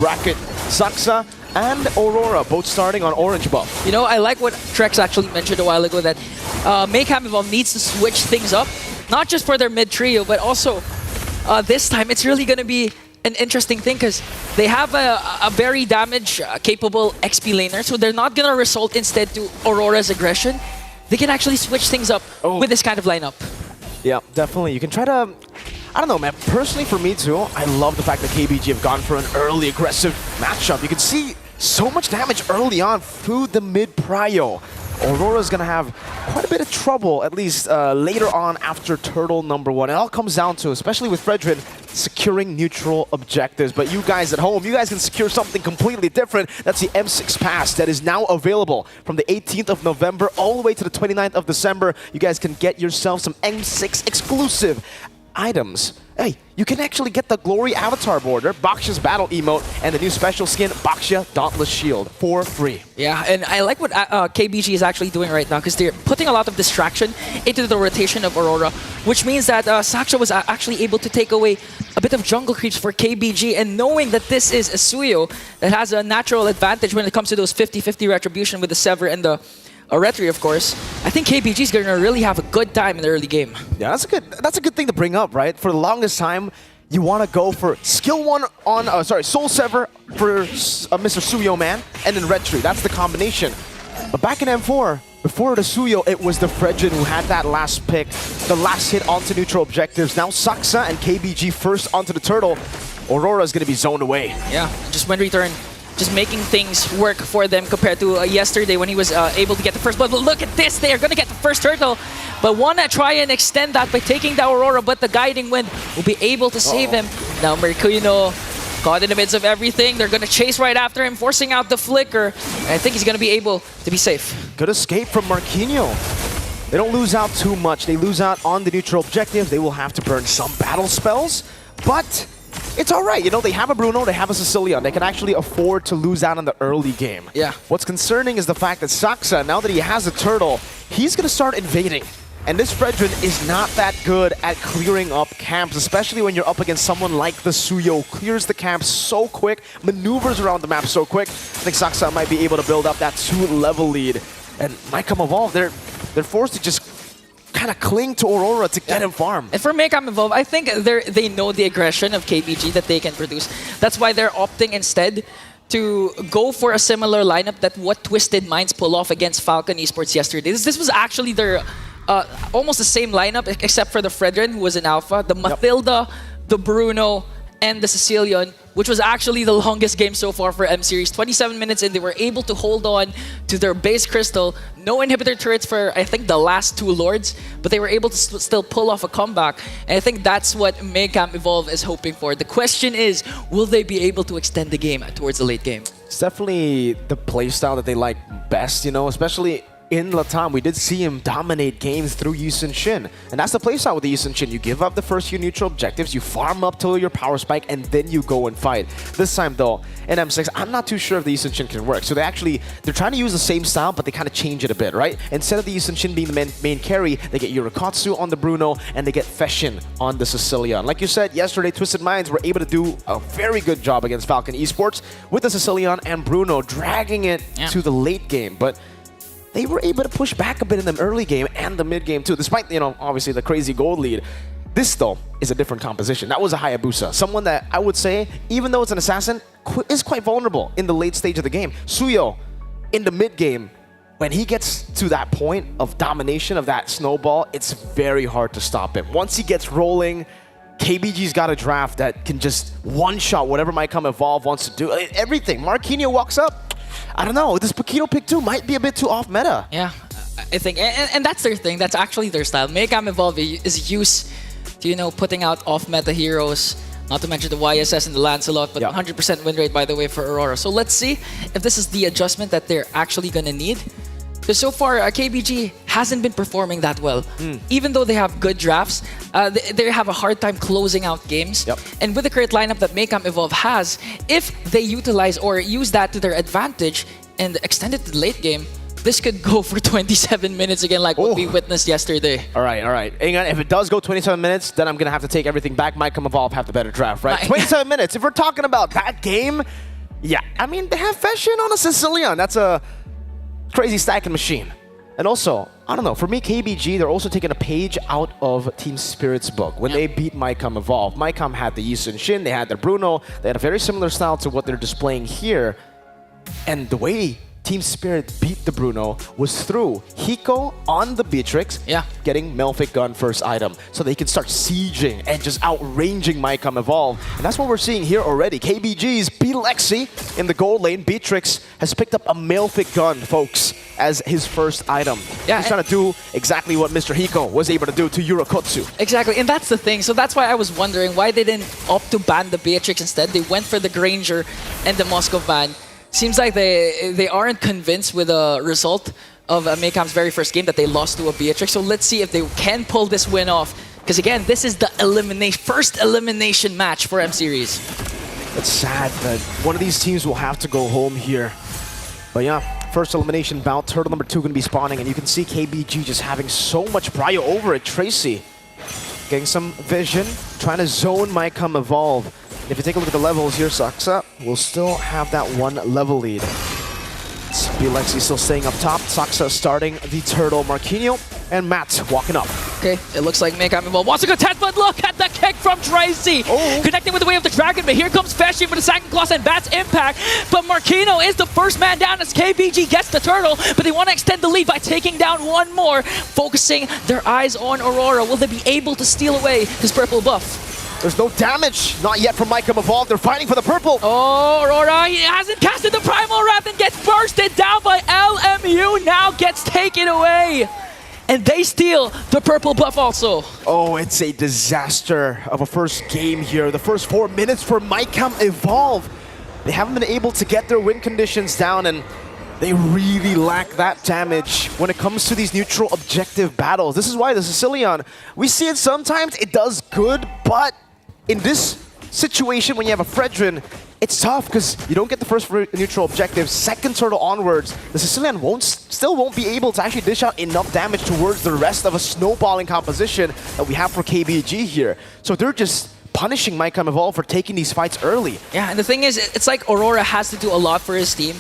bracket. Saxa and Aurora both starting on orange buff. You know, I like what Trex actually mentioned a while ago, that Maycam Evolve needs to switch things up, not just for their mid trio, but also this time it's really going to be an interesting thing because they have a very damage-capable XP laner, so they're not going to result instead to Aurora's aggression. They can actually switch things up with this kind of lineup. Yeah, definitely. You can try to... I don't know, man. Personally, for me too, I love the fact that KBG have gone for an early aggressive matchup. You can see so much damage early on through the mid-prio. Aurora's going to have quite a bit of trouble, at least later on after Turtle #1. It all comes down to, especially with Fredrin, securing neutral objectives. But you guys at home, you guys can secure something completely different. That's the M6 Pass that is now available from the 18th of November all the way to the 29th of December. You guys can get yourself some M6 exclusive items. Hey, you can actually get the Glory Avatar border, Bakshia's Battle emote, and the new special skin, Bakshia Dauntless Shield, for free. Yeah, and I like what KBG is actually doing right now because they're putting a lot of distraction into the rotation of Aurora, which means that Saksha was actually able to take away a bit of jungle creeps for KBG, and knowing that this is a Suyo that has a natural advantage when it comes to those 50-50 retribution with the Sever and the Retri, of course, I think KBG is going to really have a good time in the early game. Yeah, that's a good thing to bring up, right? For the longest time, you want to go for skill 1 on, Soul Sever for Mr. Suyo Man, and then Retri. That's the combination. But back in M4, before the Suyo, it was the Fredrin who had that last pick, the last hit onto neutral objectives. Now Saxa and KBG first onto the Turtle. Aurora is going to be zoned away. Yeah, just when return. Just making things work for them compared to yesterday when he was able to get the first blood. But look at this, they are going to get the first turtle. But want to try and extend that by taking the Aurora, but the Guiding Wind will be able to save him. Now Mercuino caught in the midst of everything. They're going to chase right after him, forcing out the Flicker. And I think he's going to be able to be safe. Good escape from Marquinhos. They don't lose out too much. They lose out on the neutral objective. They will have to burn some battle spells, but it's all right. You know, they have a Bruno, they have a Sicilian. They can actually afford to lose out in the early game. Yeah. What's concerning is the fact that Saxa, now that he has a Turtle, he's going to start invading. And this Fredrin is not that good at clearing up camps, especially when you're up against someone like the Suyo. Clears the camp so quick, maneuvers around the map so quick. I think Saxa might be able to build up that 2-level lead. And Maycam Evolve, they're forced to just kind of cling to Aurora to get him farm. And for Maycam Evolve, I think they know the aggression of KBG that they can produce. That's why they're opting instead to go for a similar lineup that what Twisted Minds pull off against Falcon Esports yesterday. This was actually their almost the same lineup except for the Fredrin, who was in Alpha, the Mathilda, the Bruno, and the Sicilian, which was actually the longest game so far for M-Series. 27 minutes in, they were able to hold on to their base crystal. No inhibitor turrets for, I think, the last 2 Lords, but they were able to still pull off a comeback. And I think that's what Maycam Evolve is hoping for. The question is, will they be able to extend the game towards the late game? It's definitely the playstyle that they like best, you know, especially in Latam. We did see him dominate games through Yusun Shin. And that's the playstyle with the Yusun Shin. You give up the first few neutral objectives, you farm up till your power spike, and then you go and fight. This time though, in M6, I'm not too sure if the Yusun Shin can work. So they're trying to use the same style, but they kind of change it a bit, right? Instead of the Yusun Shin being the main carry, they get Yurikatsu on the Bruno, and they get Feshin on the Sicilian. Like you said, yesterday, Twisted Minds were able to do a very good job against Falcon Esports with the Sicilian and Bruno, dragging it to the late game. But they were able to push back a bit in the early game and the mid game too, despite, you know, obviously the crazy gold lead. This, though, is a different composition. That was a Hayabusa, someone that I would say, even though it's an assassin, is quite vulnerable in the late stage of the game. Suyo, in the mid game, when he gets to that point of domination of that snowball, it's very hard to stop him. Once he gets rolling, KBG's got a draft that can just one-shot whatever Maycam Evolve wants to do. Everything. Marquinhos walks up. I don't know, this Paquito pick 2 might be a bit too off meta. Yeah, I think, and that's their thing. That's actually their style. Maycam Evolve is used to, you know, putting out off meta heroes. Not to mention the YSS and the Lancelot, but 100% win rate, by the way, for Aurora. So let's see if this is the adjustment that they're actually gonna need. Because so far, KBG hasn't been performing that well. Even though they have good drafts, they have a hard time closing out games. And with the current lineup that Maycam Evolve has, if they utilize or use that to their advantage and extend it to the late game, this could go for 27 minutes again, like what we witnessed yesterday. All right, all right. Hang on. If it does go 27 minutes, then I'm going to have to take everything back. Maycam Evolve have the better draft, right? 27 minutes. If we're talking about that game, Yeah, I mean, they have Fashion on a Sicilian. That's a crazy stacking machine. And also, I don't know, for me, KBG, they're also taking a page out of Team Spirit's book. When they beat Maycam Evolve, Maycam had the Yisun Shin, they had their Bruno, they had a very similar style to what they're displaying here. And the way Team Spirit beat the Bruno was through Hiko on the Beatrix, getting Melphic Gun first item, so they can start sieging and just outranging Maycam Evolve. And that's what we're seeing here already. KBG's B-Lexi in the gold lane. Beatrix has picked up a Melphic Gun, folks, as his first item. He's trying to do exactly what Mr. Hiko was able to do to Yurokotsu. Exactly, and that's the thing. So that's why I was wondering why they didn't opt to ban the Beatrix instead. They went for the Granger and the Moscow ban. Seems like they aren't convinced with the result of Maycam's very first game that they lost to a Beatrix. So let's see if they can pull this win off. Because again, this is the first elimination match for M-Series. It's sad that one of these teams will have to go home here. But yeah, first elimination bout, turtle number 2 going to be spawning, and you can see KBG just having so much prio over it. Tracy getting some vision, trying to zone Maycam Evolve. If you take a look at the levels here, Saksa will still have that 1 level lead. B-Lexi still staying up top. Saksa starting the turtle. Marquinhos and Matt walking up. Okay, it looks like Maycam Evolve wants to contest, but look at the kick from Tracy. Connecting with the Way of the Dragon, but here comes Fashion for the second class and Bat's impact. But Marquinhos is the first man down as KBG gets the turtle, but they want to extend the lead by taking down one more, focusing their eyes on Aurora. Will they be able to steal away his purple buff? There's no damage, not yet from Maycam Evolve. They're fighting for the purple. Oh, Aurora, he hasn't casted the Primal Wrath and gets bursted down by LMU, now gets taken away. And they steal the purple buff also. Oh, it's a disaster of a first game here. The first 4 minutes for Maycam Evolve. They haven't been able to get their win conditions down, and they really lack that damage when it comes to these neutral objective battles. This is why the Sicilian, we see it sometimes, it does good, but in this situation when you have a Fredrin, it's tough because you don't get the first neutral objective. Second turtle onwards, the Sicilian still won't be able to actually dish out enough damage towards the rest of a snowballing composition that we have for KBG here. So they're just punishing Maycam Evolve for taking these fights early. Yeah, and the thing is, it's like Aurora has to do a lot for his team.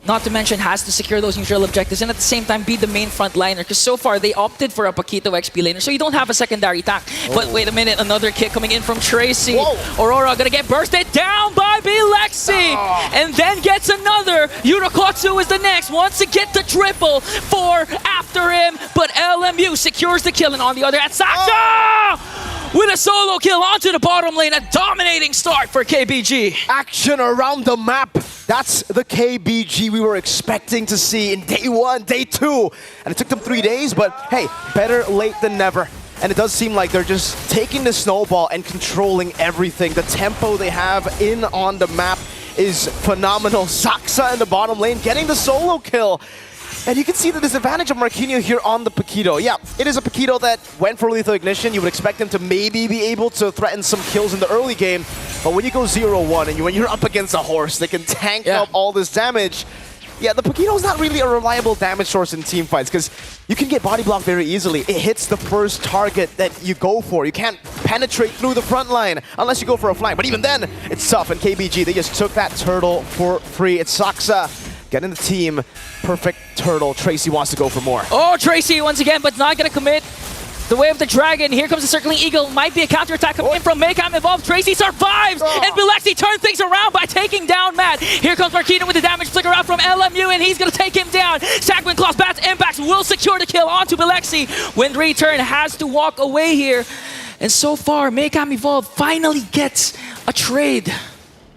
Not to mention has to secure those neutral objectives and at the same time be the main frontliner, because so far they opted for a Paquito XP laner, so you don't have a secondary tank. But wait a minute, another kick coming in from Tracy. Aurora gonna get bursted down by B-Lexi, and then gets another. Yurokotsu is the next, wants to get the triple, 4 after him, but LMU secures the kill, and on the other hand, Saksa! With a solo kill onto the bottom lane, a dominating start for KBG. Action around the map. That's the KBG we were expecting to see in day 1, day 2. And it took them 3 days, but hey, better late than never. And it does seem like they're just taking the snowball and controlling everything. The tempo they have in on the map is phenomenal. Saksa in the bottom lane getting the solo kill. And you can see the disadvantage of Marquinhos here on the Paquito. Yeah, it is a Paquito that went for lethal ignition. You would expect him to maybe be able to threaten some kills in the early game. But when you go 0-1 and when you're up against a horse that can tank up all this damage, yeah, the Paquito's not really a reliable damage source in team fights because you can get body blocked very easily. It hits the first target that you go for. You can't penetrate through the front line unless you go for a flank. But even then, it's tough. And KBG, they just took that turtle for free. It's Saksa getting the team. Perfect turtle. Tracy wants to go for more. Oh, Tracy once again, but not going to commit. The Way of the Dragon. Here comes the Circling Eagle. Might be a counterattack coming in from Maycam Evolve. Tracy survives, and B-Lexi turns things around by taking down Matt. Here comes Marquinhos with the damage flicker out from LMU, and he's going to take him down. Sagwin Claws, Bat's impacts will secure the kill onto B-Lexi. Wind Return has to walk away here. And so far, Maycam Evolve finally gets a trade.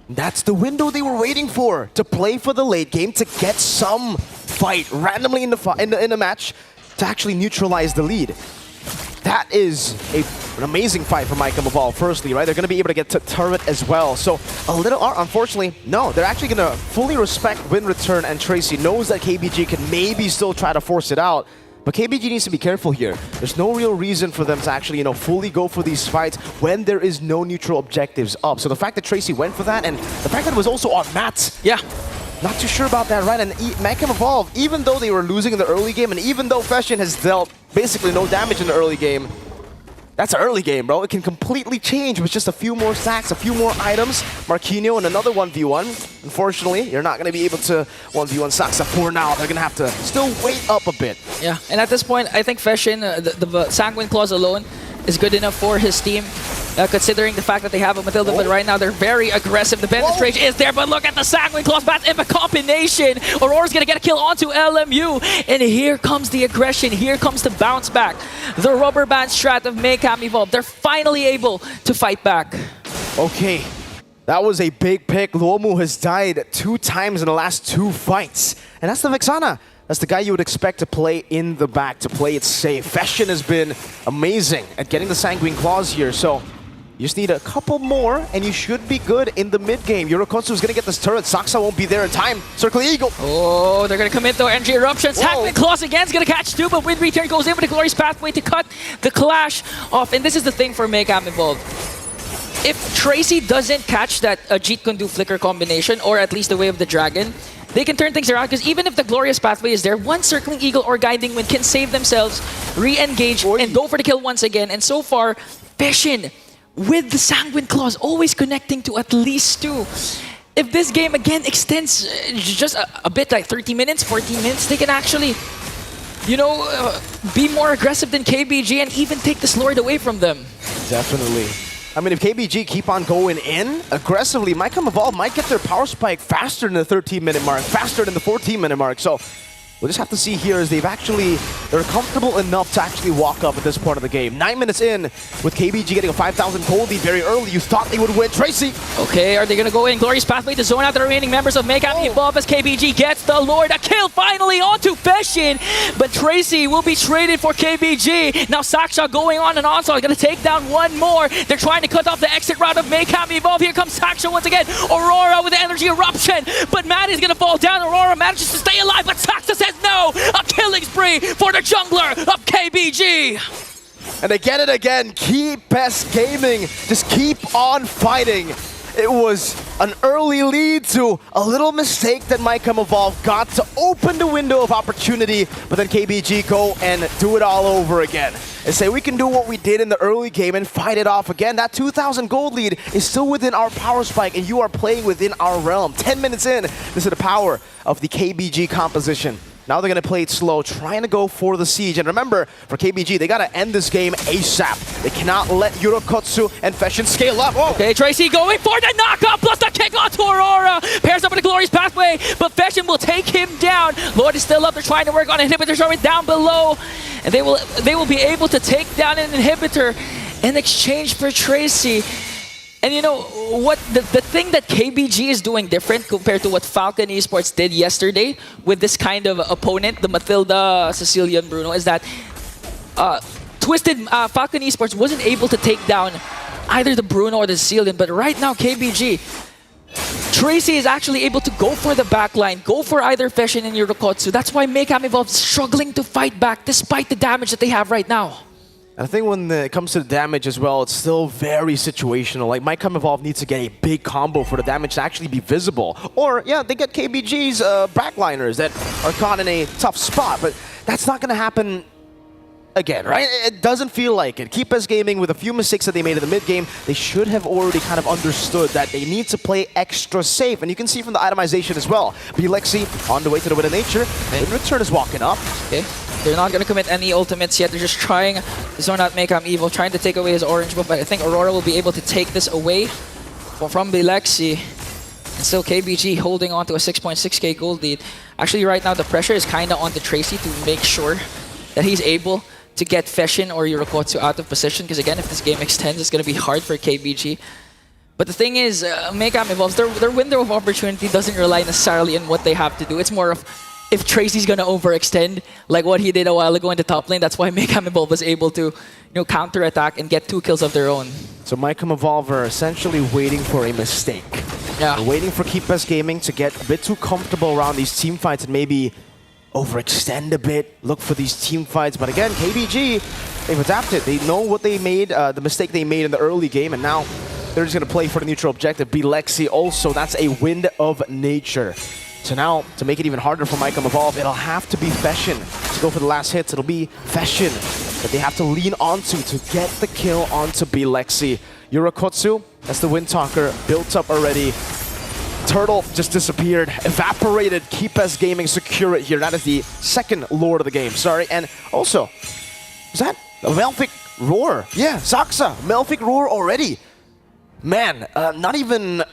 That's the window they were waiting for, to play for the late game, to get some fight randomly in the match to actually neutralize the lead. That is an amazing fight for Maycam Evolve, firstly, right? They're going to be able to get to turret as well. So a little, unfortunately, no. They're actually going to fully respect Wind Return, and Tracy knows that KBG can maybe still try to force it out. But KBG needs to be careful here. There's no real reason for them to actually, fully go for these fights when there is no neutral objectives up. So the fact that Tracy went for that, and the fact that it was also on Matt. Yeah. Not too sure about that, right? And Maycam Evolve, even though they were losing in the early game, and even though Fashion has dealt basically no damage in the early game, That's early game, bro. It can completely change with just a few more stacks, a few more items. Marquinhos and another 1v1. Unfortunately, you're not going to be able to 1v1 Saksa for now. They're going to have to still wait up a bit. Yeah, and at this point, I think Feshin, the Sanguine Claws alone, is good enough for his team. Considering the fact that they have a Matilda, but right now they're very aggressive. The Bendis Rage is there, but look at the Sanguine Claws Bat in a combination. Aurora's gonna get a kill onto LMU, and here comes the aggression, here comes the bounce back. The rubber band strat of Maycam Evolve, they're finally able to fight back. Okay, that was a big pick. Luomu has died 2 times in the last 2 fights, and that's the Vexana. That's the guy you would expect to play in the back, to play it safe. Feshin has been amazing at getting the Sanguine Claws here, so you just need a couple more, and you should be good in the mid-game. Eurokotsu is going to get this turret. Saksa won't be there in time. Circle Eagle. Oh, they're going to commit though. Energy Eruptions. Hackman Claws again is going to catch 2, but Wind Return goes in with the Glorious Pathway to cut the clash off. And this is the thing for Maycam Evolved. If Tracy doesn't catch that Jeet Kundu Flicker combination, or at least the Way of the Dragon, they can turn things around, because even if the Glorious Pathway is there, one Circling Eagle or Guiding Wind can save themselves, re-engage, and go for the kill once again. And so far, Feshin, with the Sanguine Claws, always connecting to at least 2. If this game again extends just a bit, like 30 minutes, 14 minutes, they can actually, you know, be more aggressive than KBG and even take this Lord away from them. Definitely. I mean, if KBG keep on going in aggressively, Maycam Evolve might get their power spike faster than the 13-minute mark, faster than the 14-minute mark. So we'll just have to see here as they're comfortable enough to actually walk up at this point of the game. 9 minutes in, with KBG getting a 5,000 gold lead very early, you thought they would win. Tracy! Okay, are they gonna go in? Glorious Pathway to zone out the remaining members of Maycam Evolve as KBG gets the Lord. A kill finally onto Feshin, but Tracy will be traded for KBG. Now Saksha going on and on, so gonna take down 1 more. They're trying to cut off the exit route of Maycam Evolve. Here comes Saksha once again. Aurora with the Energy Eruption, but Matt is gonna fall down. Aurora manages to stay alive, but Saksha says no! A killing spree for the jungler of KBG! And they get it again. Keep Best Gaming. Just keep on fighting. It was an early lead to a little mistake that Maycam Evolve got to open the window of opportunity, but then KBG go and do it all over again. And say we can do what we did in the early game and fight it off again. That 2,000 gold lead is still within our power spike, and you are playing within our realm. 10 minutes in, this is the power of the KBG composition. Now they're going to play it slow, trying to go for the siege. And remember, for KBG, they got to end this game ASAP. They cannot let Eurokotsu and Feshin scale up. Whoa. Okay, Tracy going for the knockup, plus the kick onto Aurora. Pairs up with the Glorious Pathway, but Feshin will take him down. Lord is still up. They're trying to work on inhibitors right down below. And they will be able to take down an inhibitor in exchange for Tracy. And you know what, the thing that KBG is doing different compared to what Falcon Esports did yesterday with this kind of opponent, the Matilda, Sicilian Bruno, is that Falcon Esports wasn't able to take down either the Bruno or the Sicilian, but right now KBG, Tracy is actually able to go for the backline, go for either Feshin and Eurokotsu. That's why Maycam Evolve is struggling to fight back despite the damage that they have right now. I think when it comes to the damage as well, it's still very situational. Like, Maycam Evolve needs to get a big combo for the damage to actually be visible. Or, yeah, they get KBG's backliners that are caught in a tough spot, but that's not going to happen again, right? It doesn't feel like it. Keep Best Gaming, with a few mistakes that they made in the mid-game, they should have already kind of understood that they need to play extra safe. And you can see from the itemization as well. Lexi on the way to the Wind of Nature. And Return is walking up. Okay. They're not going to commit any ultimates yet. They're just trying to zone out Maycam Evil, trying to take away his orange buff. But I think Aurora will be able to take this away from Bilexi. And still KBG holding on to a 6.6k gold lead. Actually, right now, the pressure is kind of on to Tracy to make sure that he's able to get Feshin or Eurokotsu out of position. Because again, if this game extends, it's going to be hard for KBG. But the thing is, Maycam Evolves, their window of opportunity doesn't rely necessarily on what they have to do. It's more of if Tracy's gonna overextend, like what he did a while ago in the top lane. That's why Maycam Evolve was able to, counter-attack and get 2 kills of their own. So Maycam Evolve are essentially waiting for a mistake. Yeah. They're waiting for Keep Best Gaming to get a bit too comfortable around these team fights and maybe overextend a bit, look for these team fights. But again, KBG, they've adapted. They know what they made, the mistake they made in the early game, and now they're just gonna play for the neutral objective. Bilexi also, that's a Wind of Nature. So now, to make it even harder for Maycam Evolve, it'll have to be Feshin to go for the last hits. It'll be Fashion that they have to lean onto to get the kill onto Lexi. Yurakotsu, that's the Windtalker, built up already. Turtle just disappeared, evaporated. Keepes Gaming secure it here. That is the second Lord of the game, sorry. And also, is that a Melfic Roar? Yeah, Saksa, Melfic Roar already. Man, not even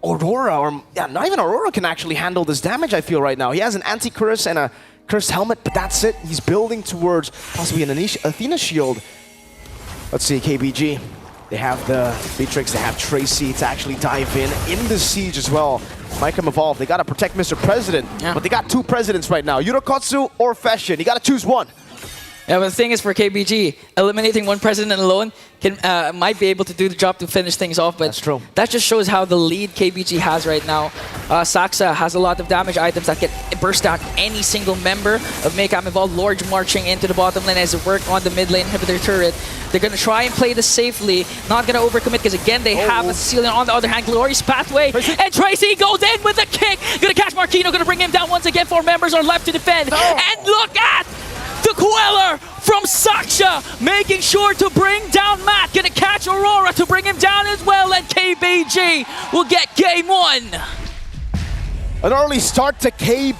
Aurora, or yeah, not even Aurora can actually handle this damage, I feel, right now. He has an anti-curse and a cursed helmet, but that's it. He's building towards possibly an Athena shield. Let's see, KBG. They have the Beatrix, they have Tracy to actually dive in the siege as well. Maycam evolved. They gotta protect Mr. President, but they got two presidents right now. Yurakotsu or Fashion. You gotta choose one. Yeah, but the thing is, for KBG, eliminating one president alone might be able to do the job to finish things off, but that's true. That just shows how the lead KBG has right now. Saksa has a lot of damage items that can burst down any single member of Maycam Evolved. Lord marching into the bottom lane as they work on the mid lane inhibitor turret. They're going to try and play this safely, not going to overcommit because, again, they have a ceiling. On the other hand, Glorious Pathway, and Tracy goes in with a kick. Going to catch Marquino, going to bring him down once again. 4 members are left to defend. And look at the Queller from Saksha, making sure to bring down Matt. Gonna catch Aurora to bring him down as well, and KBG will get game 1. An early start to KBG.